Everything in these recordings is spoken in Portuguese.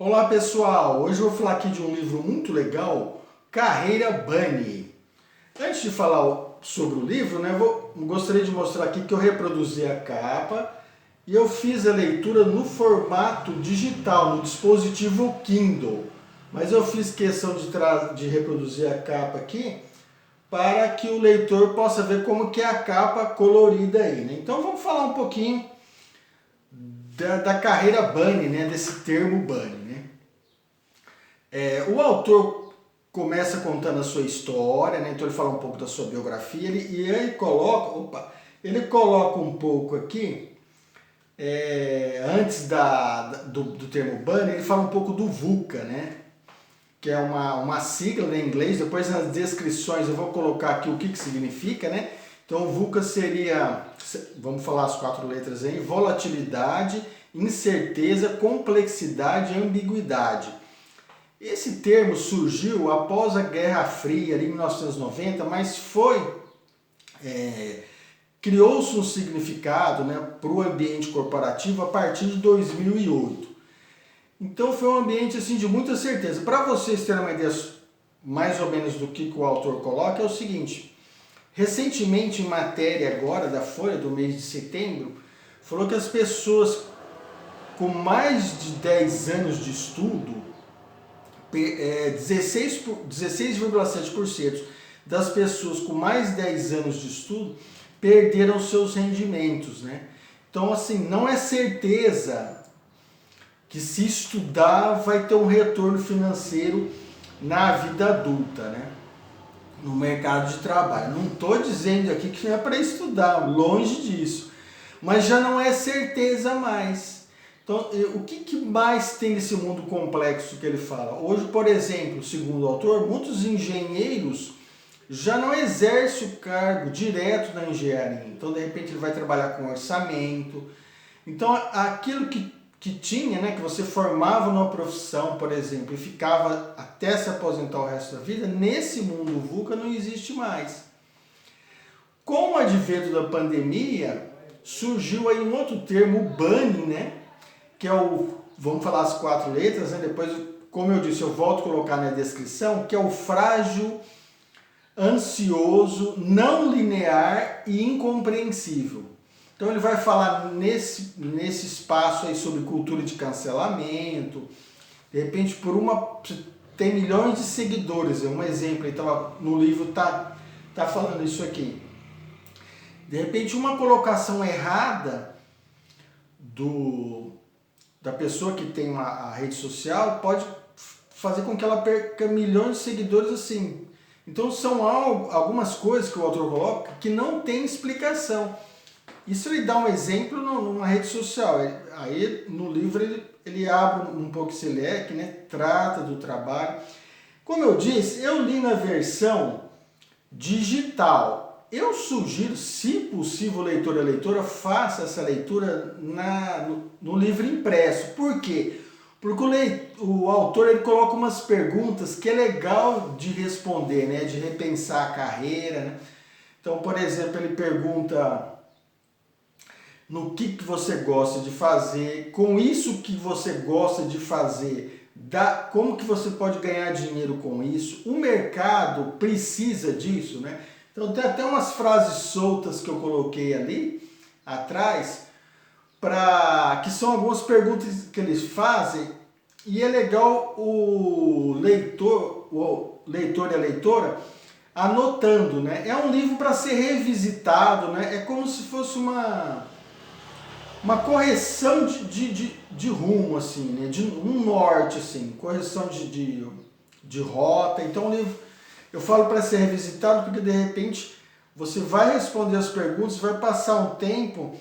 Olá pessoal, hoje eu vou falar aqui de um livro muito legal, Carreira Bunny. Antes de falar sobre o livro, gostaria de mostrar aqui que eu reproduzi a capa e eu fiz a leitura no formato digital, no dispositivo Kindle. Mas eu fiz questão de reproduzir a capa aqui para que o leitor possa ver como que é a capa colorida aí, né? Então vamos falar um pouquinho da carreira Bunny, né? Desse termo Bunny, né? O autor começa contando a sua história, né? Então ele fala um pouco da sua biografia e ele coloca um pouco aqui, antes do termo Bunny, ele fala um pouco do VUCA, né? Que é uma sigla em inglês. Depois nas descrições eu vou colocar aqui o que significa, né? Então o VUCA seria, vamos falar as 4 letras aí: volatilidade, incerteza, complexidade e ambiguidade. Esse termo surgiu após a Guerra Fria, ali em 1990, mas criou-se um significado, né, para o ambiente corporativo a partir de 2008. Então foi um ambiente assim, de muita certeza. Para vocês terem uma ideia mais ou menos do que o autor coloca, é o seguinte: recentemente, em matéria agora da Folha, do mês de setembro, falou que as pessoas com mais de 10 anos de estudo, 16,7% das pessoas com mais de 10 anos de estudo perderam seus rendimentos, né? Então, assim, não é certeza que se estudar vai ter um retorno financeiro na vida adulta, né? No mercado de trabalho. Não estou dizendo aqui que não é para estudar, longe disso, mas já não é certeza mais. Então, o que mais tem nesse mundo complexo que ele fala? Hoje, por exemplo, segundo o autor, muitos engenheiros já não exercem o cargo direto na engenharia. Então, de repente, ele vai trabalhar com orçamento. Então, aquilo que tinha, né, que você formava numa profissão, por exemplo, e ficava até se aposentar o resto da vida, nesse mundo VUCA não existe mais. Com o advento da pandemia, surgiu aí um outro termo, o BUNNY, né? Que é vamos falar as 4 letras, né? Depois, como eu disse, eu volto a colocar na descrição, que é o frágil, ansioso, não linear e incompreensível. Então ele vai falar nesse espaço aí sobre cultura de cancelamento. De repente, tem milhões de seguidores, é um exemplo, então no livro tá falando isso aqui. De repente, uma colocação errada da pessoa que tem a rede social pode fazer com que ela perca milhões de seguidores assim. Então são algumas coisas que o autor coloca que não tem explicação. Isso ele dá um exemplo numa rede social. Aí no livro ele abre um pouco esse leque, né? Trata do trabalho. Como eu disse, eu li na versão digital. Eu sugiro, se possível, o leitor e a leitora faça essa leitura no livro impresso. Por quê? Porque o autor ele coloca umas perguntas que é legal de responder, né? De repensar a carreira, né? Então, por exemplo, ele pergunta: no que você gosta de fazer, com isso que você gosta de fazer, como que você pode ganhar dinheiro com isso, o mercado precisa disso, né? Então tem até umas frases soltas que eu coloquei ali atrás, que são algumas perguntas que eles fazem, e é legal o leitor e a leitora anotando, né? É um livro para ser revisitado, né? É como se fosse uma correção de rumo, assim, né? De um norte, assim, correção de rota. Então o livro, eu falo para ser revisitado porque de repente você vai responder as perguntas, vai passar um tempo,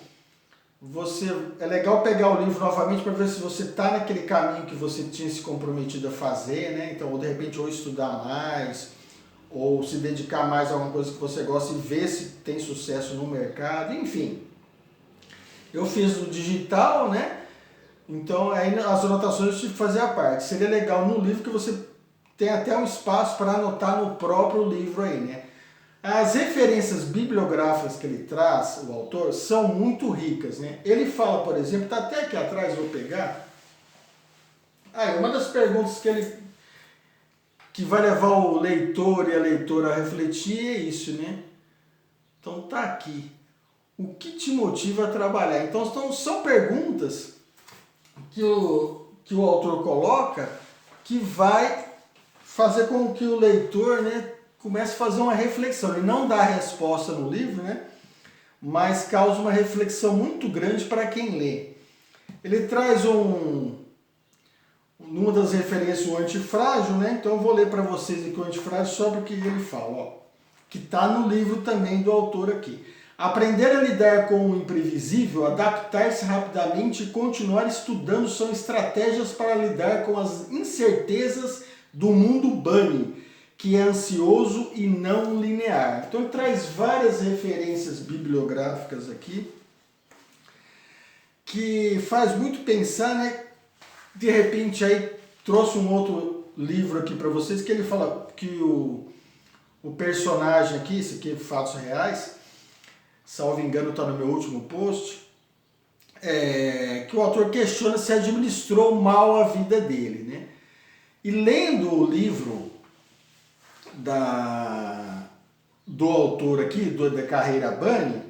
é legal pegar o livro novamente para ver se você está naquele caminho que você tinha se comprometido a fazer, né? Então, ou de repente, ou estudar mais, ou se dedicar mais a alguma coisa que você gosta e ver se tem sucesso no mercado, enfim. Eu fiz no digital, né? Então aí as anotações eu tive que fazer a parte. Seria legal no livro que você tem até um espaço para anotar no próprio livro aí, né? As referências bibliográficas que ele traz, o autor, são muito ricas, né? Ele fala, por exemplo, tá até aqui atrás, vou pegar, Uma das perguntas que vai levar o leitor e a leitora a refletir é isso, né? Então tá aqui. O que te motiva a trabalhar? Então são perguntas que o autor coloca que vai fazer com que o leitor, né, comece a fazer uma reflexão. Ele não dá a resposta no livro, né, mas causa uma reflexão muito grande para quem lê. Ele traz numa das referências, o Antifrágil, né? Então eu vou ler para vocês aqui o Antifrágil só porque ele fala, ó, que está no livro também do autor aqui. Aprender a lidar com o imprevisível, adaptar-se rapidamente e continuar estudando são estratégias para lidar com as incertezas do mundo bunny, que é ansioso e não linear. Então ele traz várias referências bibliográficas aqui, que faz muito pensar, né? De repente aí trouxe um outro livro aqui para vocês, que ele fala que o personagem aqui, isso aqui é fatos reais, salvo engano está no meu último post, que o autor questiona se administrou mal a vida dele, né? E lendo o livro do autor aqui, da Carreira Bunny,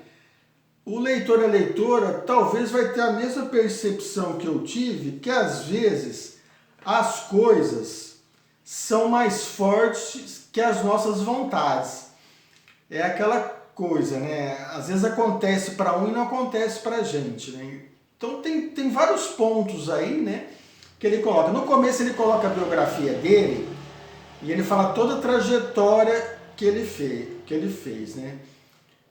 o leitor e a leitora talvez vai ter a mesma percepção que eu tive, que às vezes as coisas são mais fortes que as nossas vontades. É aquela coisa, né? Às vezes acontece para um e não acontece para a gente, né? Então tem vários pontos aí, né, que ele coloca. No começo ele coloca a biografia dele e ele fala toda a trajetória que ele fez, né?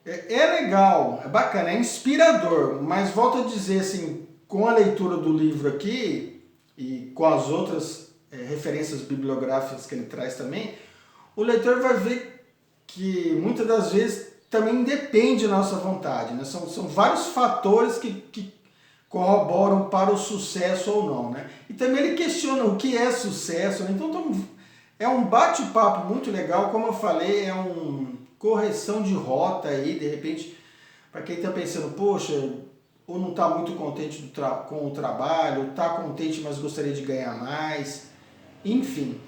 É legal, é bacana, é inspirador, mas volto a dizer assim, com a leitura do livro aqui e com as outras referências bibliográficas que ele traz também, o leitor vai ver que muitas das vezes também depende da nossa vontade, né? São vários fatores que corroboram para o sucesso ou não, né? E também ele questiona o que é sucesso, né? Então é um bate-papo muito legal, como eu falei, é uma correção de rota aí, de repente, para quem está pensando, poxa, ou não está muito contente com o trabalho, está contente, mas gostaria de ganhar mais, enfim.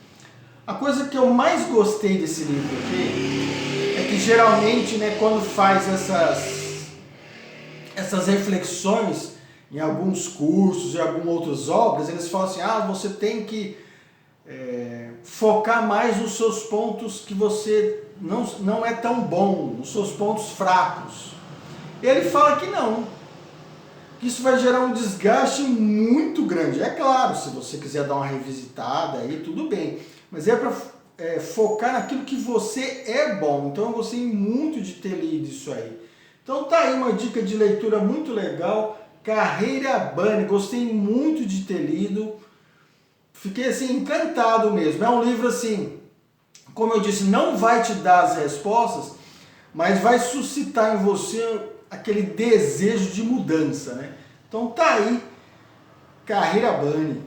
A coisa que eu mais gostei desse livro aqui é que geralmente, né, quando faz essas reflexões em alguns cursos e algumas outras obras, eles falam assim, você tem que focar mais nos seus pontos que você não é tão bom, nos seus pontos fracos. Ele fala que não, que isso vai gerar um desgaste muito grande. É claro, se você quiser dar uma revisitada aí, tudo bem, mas é para focar naquilo que você é bom. Então eu gostei muito de ter lido isso aí. Então tá aí uma dica de leitura muito legal, Carreira Bunny, gostei muito de ter lido. Fiquei assim encantado mesmo. É um livro assim, como eu disse, não vai te dar as respostas, mas vai suscitar em você aquele desejo de mudança, né? Então tá aí, Carreira Bunny.